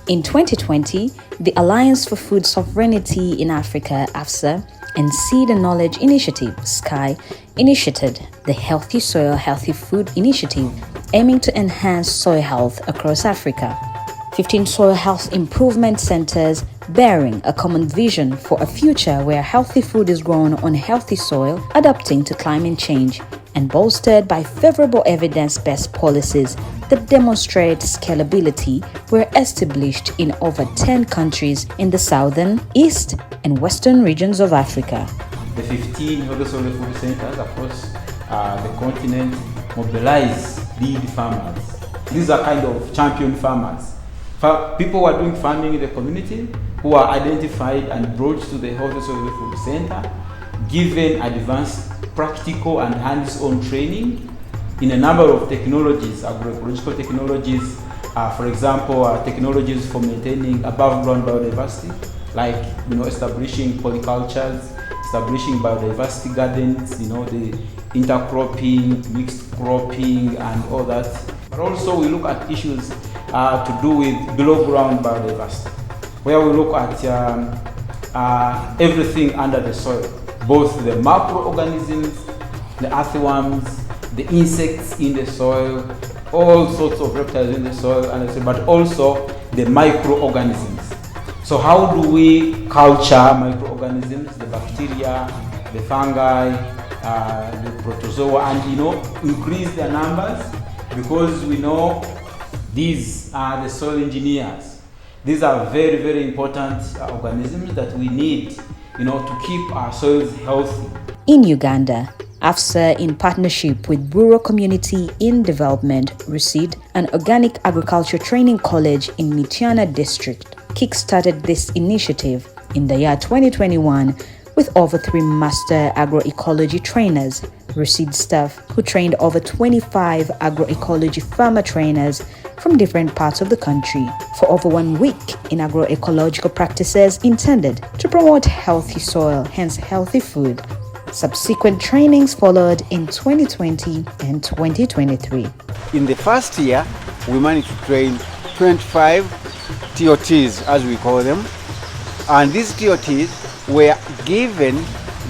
In 2020, the Alliance for Food Sovereignty in Africa, AFSA, and Seed and Knowledge Initiative, SKY, initiated the Healthy Soil, Healthy Food Initiative, aiming to enhance soil health across Africa. 15 soil health improvement centers bearing a common vision for a future where healthy food is grown on healthy soil, adapting to climate change, and bolstered by favorable evidence-based policies that demonstrate scalability, were established in over 10 countries in the southern, east, and western regions of Africa. The 15 healthy soil food centers across the continent mobilize lead farmers. These are kind of champion farmers. People who are doing farming in the community, who are identified and brought to the Healthy Soil Food Center, given advanced practical and hands-on training in a number of technologies, agroecological technologies, for example, technologies for maintaining above-ground biodiversity, like establishing polycultures, establishing biodiversity gardens, the intercropping, mixed cropping, and all that. But also we look at issues to do with below-ground biodiversity, where we look at everything under the soil, both the microorganisms, the earthworms, the insects in the soil, all sorts of reptiles in the soil, but also the microorganisms. So how do we culture microorganisms, the bacteria, the fungi, the protozoa, and increase their numbers? Because we know these are the soil engineers. These are very, very important organisms that we need, to keep our soils healthy. In Uganda, AFSA, in partnership with Rural Community in Development, Rucid, an organic agriculture training college in Mityana district, kick-started this initiative in the year 2021 with over 3 master agroecology trainers, Rucid staff who trained over 25 agroecology farmer trainers from different parts of the country for over 1 week in agroecological practices intended to promote healthy soil, hence healthy food. Subsequent trainings followed in 2020 and 2023. In the first year, we managed to train 25 TOTs, as we call them, and these TOTs were given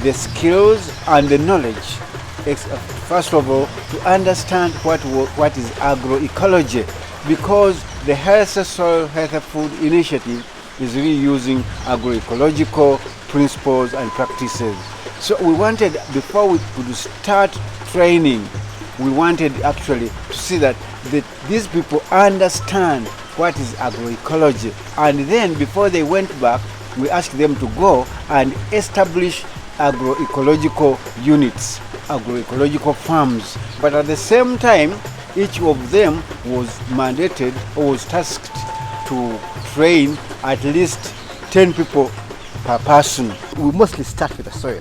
the skills and the knowledge, first of all, to understand what is agroecology, because the Healthy Soil, Healthy Food Initiative is really using agroecological principles and practices. So we wanted, before we could start training, we wanted actually to see that these people understand what is agroecology. And then before they went back, we asked them to go and establish agroecological units, agroecological farms. But at the same time, each of them was mandated or was tasked to train at least 10 people per person. We mostly start with the soil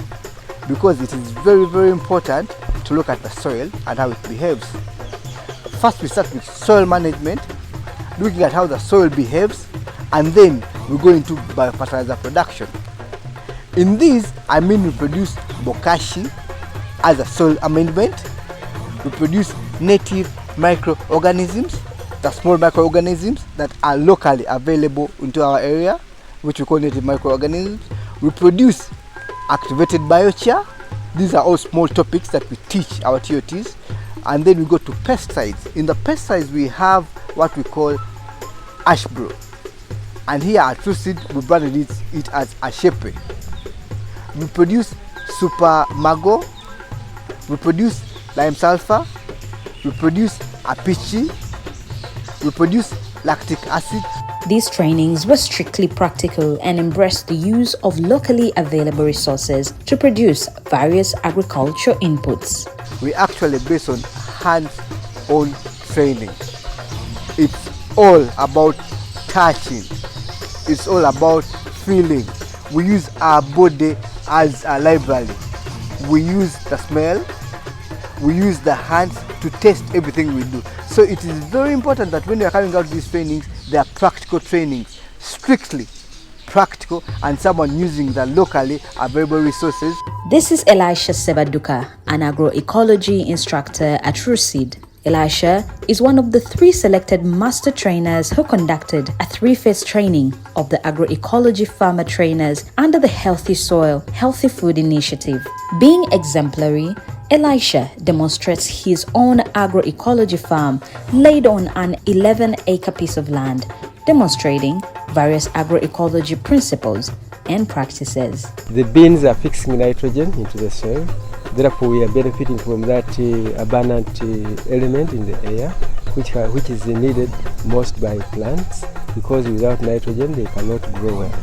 because it is very, very important to look at the soil and how it behaves. First, we start with soil management, looking at how the soil behaves, and then we go into biofertilizer production. In this, we produce bokashi as a soil amendment. We produce native microorganisms, the small microorganisms that are locally available into our area, which we call native microorganisms. We produce activated biochar. These are all small topics that we teach our TOTs. And then we go to pesticides. In the pesticides, we have what we call Hshf. And here at Rucid, we branded it as Hshf. We produce Super Mago. We produce lime sulfur. We produce apichi. We produce lactic acid. These trainings were strictly practical and embraced the use of locally available resources to produce various agriculture inputs. We actually based on hands-on training. It's all about touching. It's all about feeling. We use our body as a library. We use the smell. We use the hands to taste everything we do. So it is very important that when you are carrying out these trainings, they are practical trainings, strictly practical, and someone using the locally available resources. This is Elisha Sebaduka, an agroecology instructor at Rucid, Elisha is one of the 3 selected master trainers who conducted a 3-phase training of the agroecology farmer trainers under the Healthy Soil, Healthy Food initiative. Being exemplary, Elisha demonstrates his own agroecology farm laid on an 11-acre piece of land, demonstrating various agroecology principles and practices. The beans are fixing nitrogen into the soil. Therefore, we are benefiting from that abundant element in the air, which is needed most by plants, because without nitrogen they cannot grow well.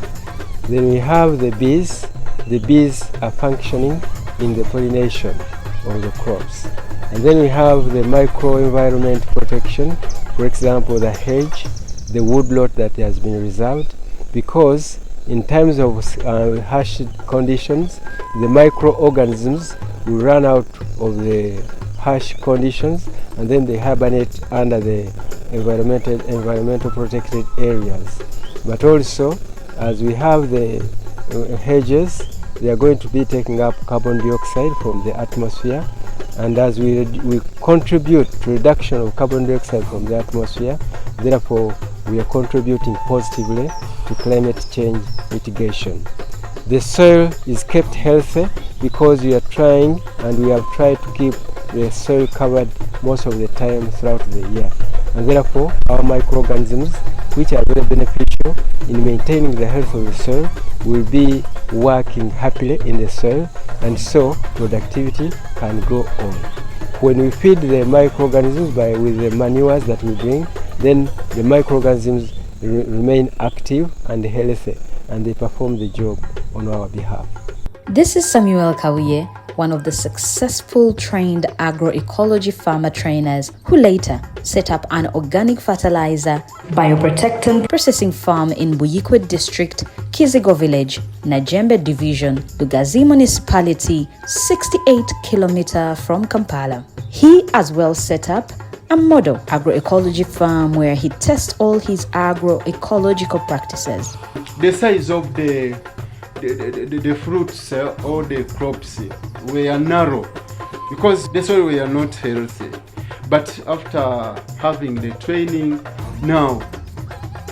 Then we have the bees. The bees are functioning in the pollination of the crops. And then we have the microenvironment protection, for example, the hedge, the woodlot that has been reserved, because in times of harsh conditions, the microorganisms will run out of the harsh conditions, and then they hibernate under the environmental protected areas. But also, as we have the hedges, they are going to be taking up carbon dioxide from the atmosphere, and as we contribute to reduction of carbon dioxide from the atmosphere, therefore we are contributing positively to climate change mitigation. The soil is kept healthy because we are trying, and we have tried to keep the soil covered most of the time throughout the year. And therefore, our microorganisms, which are very beneficial in maintaining the health of the soil, will be working happily in the soil, and so productivity can go on. When we feed the microorganisms with the manures that we bring, then the microorganisms remain active and healthy, and they perform the job on our behalf. This is Samuel Kawiye, one of the successful trained agroecology farmer trainers who later set up an organic fertilizer bioprotectant processing farm in Buyikwe District, Kizigo Village, Najembe Division, Lugazi Municipality, 68 km from Kampala. He as well set up a model agroecology farm where he tests all his agroecological practices. The size of the fruits or the crops were narrow because the soil were not healthy. But after having the training, now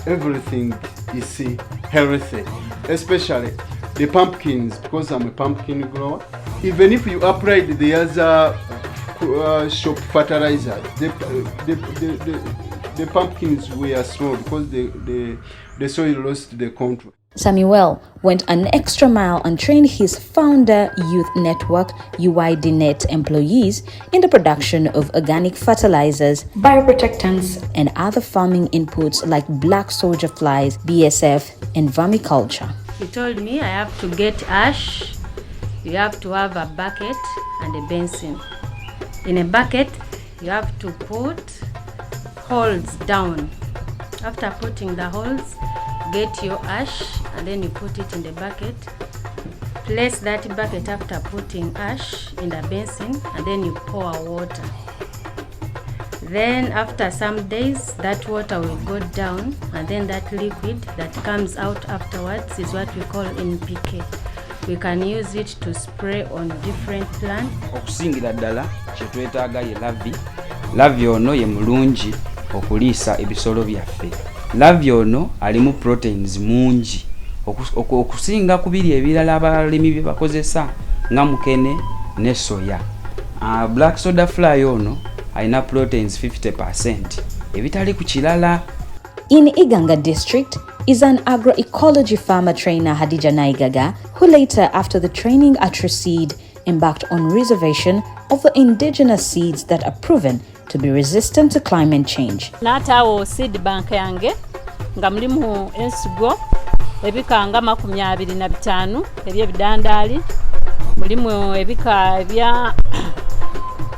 everything is healthy, especially the pumpkins, because I'm a pumpkin grower. Even if you applied the other shop fertilizer, the pumpkins were small because the soil lost the control. Samuel went an extra mile and trained his founder youth network UIDNet employees in the production of organic fertilizers, bioprotectants, and other farming inputs like black soldier flies, BSF, and vermiculture. He told me I have to get ash, you have to have a bucket and a basin. In a bucket, you have to put holes down. After putting the holes, get your ash and then you put it in the bucket. Place that bucket after putting ash in the basin and then you pour water. Then after some days, that water will go down and then that liquid that comes out afterwards is what we call NPK. We can use it to spray on different plants. Okusingira ddala kyetwetaaga ye lavi ono ye mulungi okuliisa ebisolo byaffe. Lavi ono alimu proteins mungi okusinga ku biri ebirala abalimi bye bakozesa nga mukene ne soya. Black soda fly ono alina proteins 50% ebitali ku kirala. In Uganda district is an agroecology farmer trainer Hadija Naigaga, who later, after the training at Rucid, embarked on reservation of the indigenous seeds that are proven to be resistant to climate change. Natawo seed bank yange nga mulimu ensigo ebika nga 25 ebyebidandali, mulimu ebika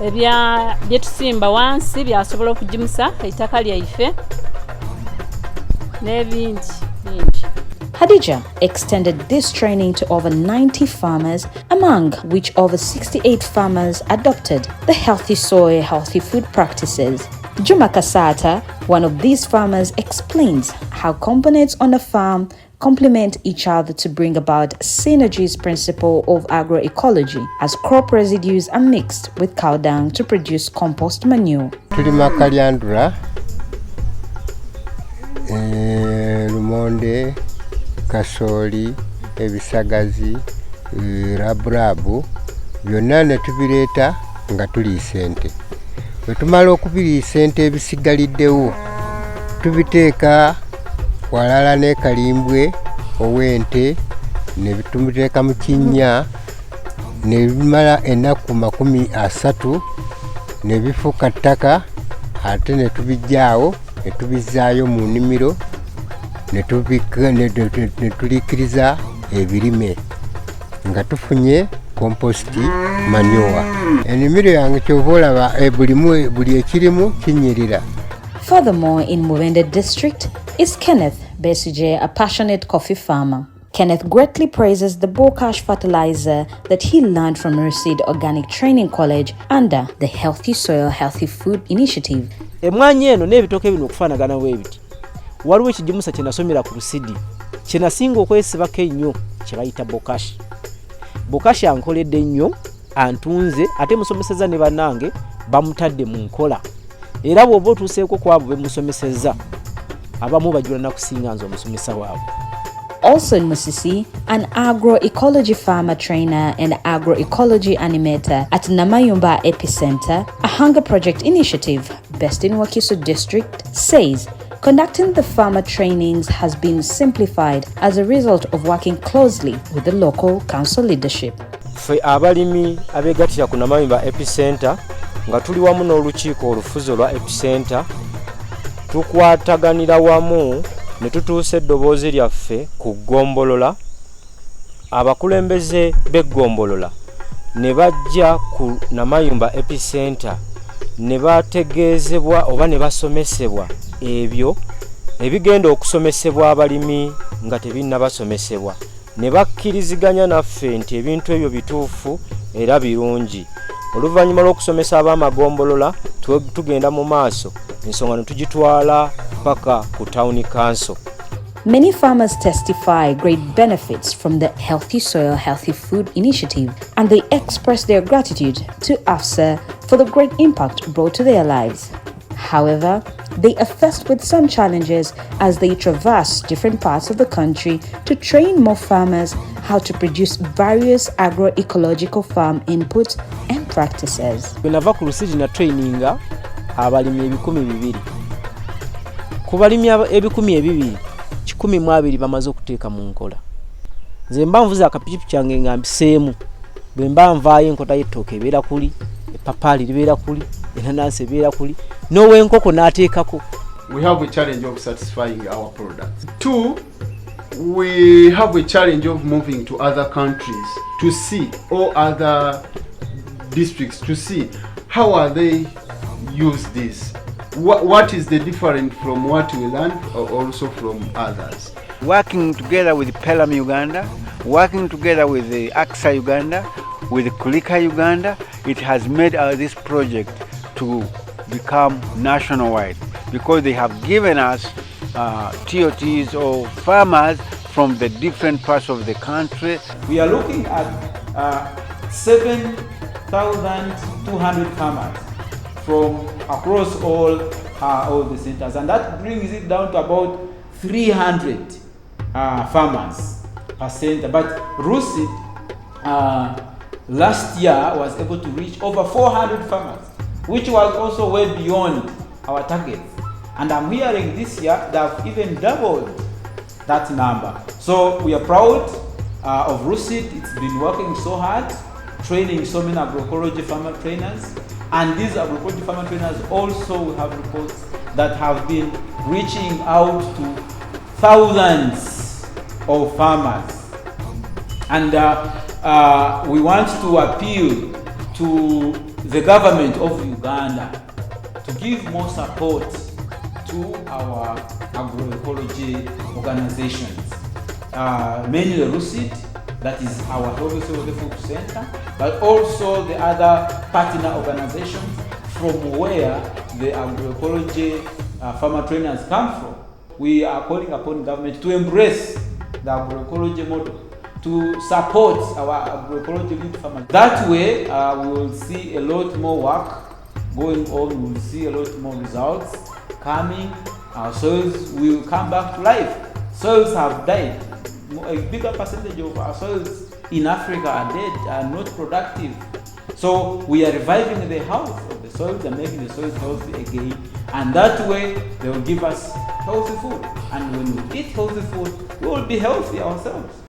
ebya byetusimba wansi byasobola okujimusa eitaka lyaife nebingi. Hadija extended this training to over 90 farmers, among which over 68 farmers adopted the healthy soil, healthy food practices. Juma Kasata, one of these farmers, explains how components on a farm complement each other to bring about synergy's principle of agroecology, as crop residues are mixed with cow dung to produce compost manure. Tulima kalyandula, lumonde, kasooli, ebisagazi, raburabu, byonna ne tubireeta nga tuliisa ente. Bwe tumala okubiriisa ente ebisigaliddewo, tubiteeka walala n'ekalimbwe ow'ente, ne tubiteeka mu kinnya, ne bimala ennaku 30, ne bifuuka ttaka, ate ne tubijjaawo, ne tubizzaayo mu nnimiro, ne tuliikiriza ebirime nga tufunye compost manure. Ennimiro yange kyova olaba buli ekirimu kinyirira. Furthermore, in Mubende district is Kenneth Besuje, a passionate coffee farmer. Kenneth greatly praises the Bokash fertilizer that he learned from Rucid Organic Training College under the Healthy Soil, Healthy Food Initiative. Emwanyi eno n'ebitooke bino okufaanagana weebiti. Waliwo ekigimusa kye nasomera ku Rucid kye nasinga okwesibako ennyo kye bayita Bokash. Bokash ankoledde nnyo, antunze, ate musomeseza ne bannange bamutadde mu nkola. Era bw'oba otuuseeko ku abo be musomeseza, abamu bajula na kusinga nze omusomesa waabwe. Also in Musisi, an agroecology farmer trainer and agroecology animator at Namayumba Epicenter, a hunger project initiative based in Wakiso district, says conducting the farmer trainings has been simplified as a result of working closely with the local council leadership. Ffe abalimi abeegattira ku Namayumba Epicenter nga tuli wamu n'olukiiko olufuzi olwa Epicenter, tukwataganira wamu ne tutuusa eddoboozi lyaffe ku ggombolola. Abakulembeze b'eggombolola ne bajja ku Namayumba Epicenter ne bategeezebwa oba ne basomesebwa ebyo ebigenda okusomesebwa abalimi nga tebinnabasomesebwa, ne bakkiriziganya naffe nti ebintu ebyo bituufu era birungi. Oluvannyuma lw'okusomesa ab'amagombolola tugenda mu maaso ensonga ne tugitwala paka ku town council. Many farmers testify great benefits from the Healthy Soil, Healthy Food Initiative, and they express their gratitude to Hshf for the great impact brought to their lives. However, they are faced with some challenges as they traverse different parts of the country to train more farmers how to produce various agroecological farm inputs and practices. Bwe nava ku Rucid na traininga abalimi 200. Ku balimi 200, 120 bamaze okuteeka mu nkola. Nze mba nvuza akapikipi kyange nga mbiseemu, bwe mba nvaayo enkota y'ettooke ebeera kuli, epapaali libeera kuli, enanansi ebeera kuli, n'ow'enkoko n'ateekako. We have a challenge of satisfying our products. 2, we have a challenge of moving to other countries to see, or other districts to see how are they use this. What is the difference from what we learn or also from others? Working together with Pelham Uganda, working together with the AXA Uganda, with Kulika Uganda, it has made this project to become nationwide because they have given us TOTs or farmers from the different parts of the country. We are looking at 7,200 farmers from across all the centers, and that brings it down to about 300 farmers per center. But Rucid last year was able to reach over 400 farmers, which was also way beyond our targets. And I'm hearing this year they have even doubled that number. So we are proud of Rucid. It's been working so hard, training so many agroecology farmer trainers. And these agroecology farmer trainers also, we have reports that have been reaching out to thousands of farmers. And we want to appeal to the government of Uganda to give more support to our agroecology organizations, mainly Rucid, that is our Healthy Soil Food Center, but also the other partner organizations from where the agroecology farmer trainers come from. we are calling upon government to embrace the agroecology model, to support our agroecology lead farmers. That way, we will see a lot more work going on, we will see a lot more results coming. Our soils will come back to life. Soils have died. A bigger percentage of our soils in Africa are dead, are not productive. So we are reviving the health of the soils and making the soils healthy again. And that way, they will give us healthy food. And when we eat healthy food, we will be healthy ourselves.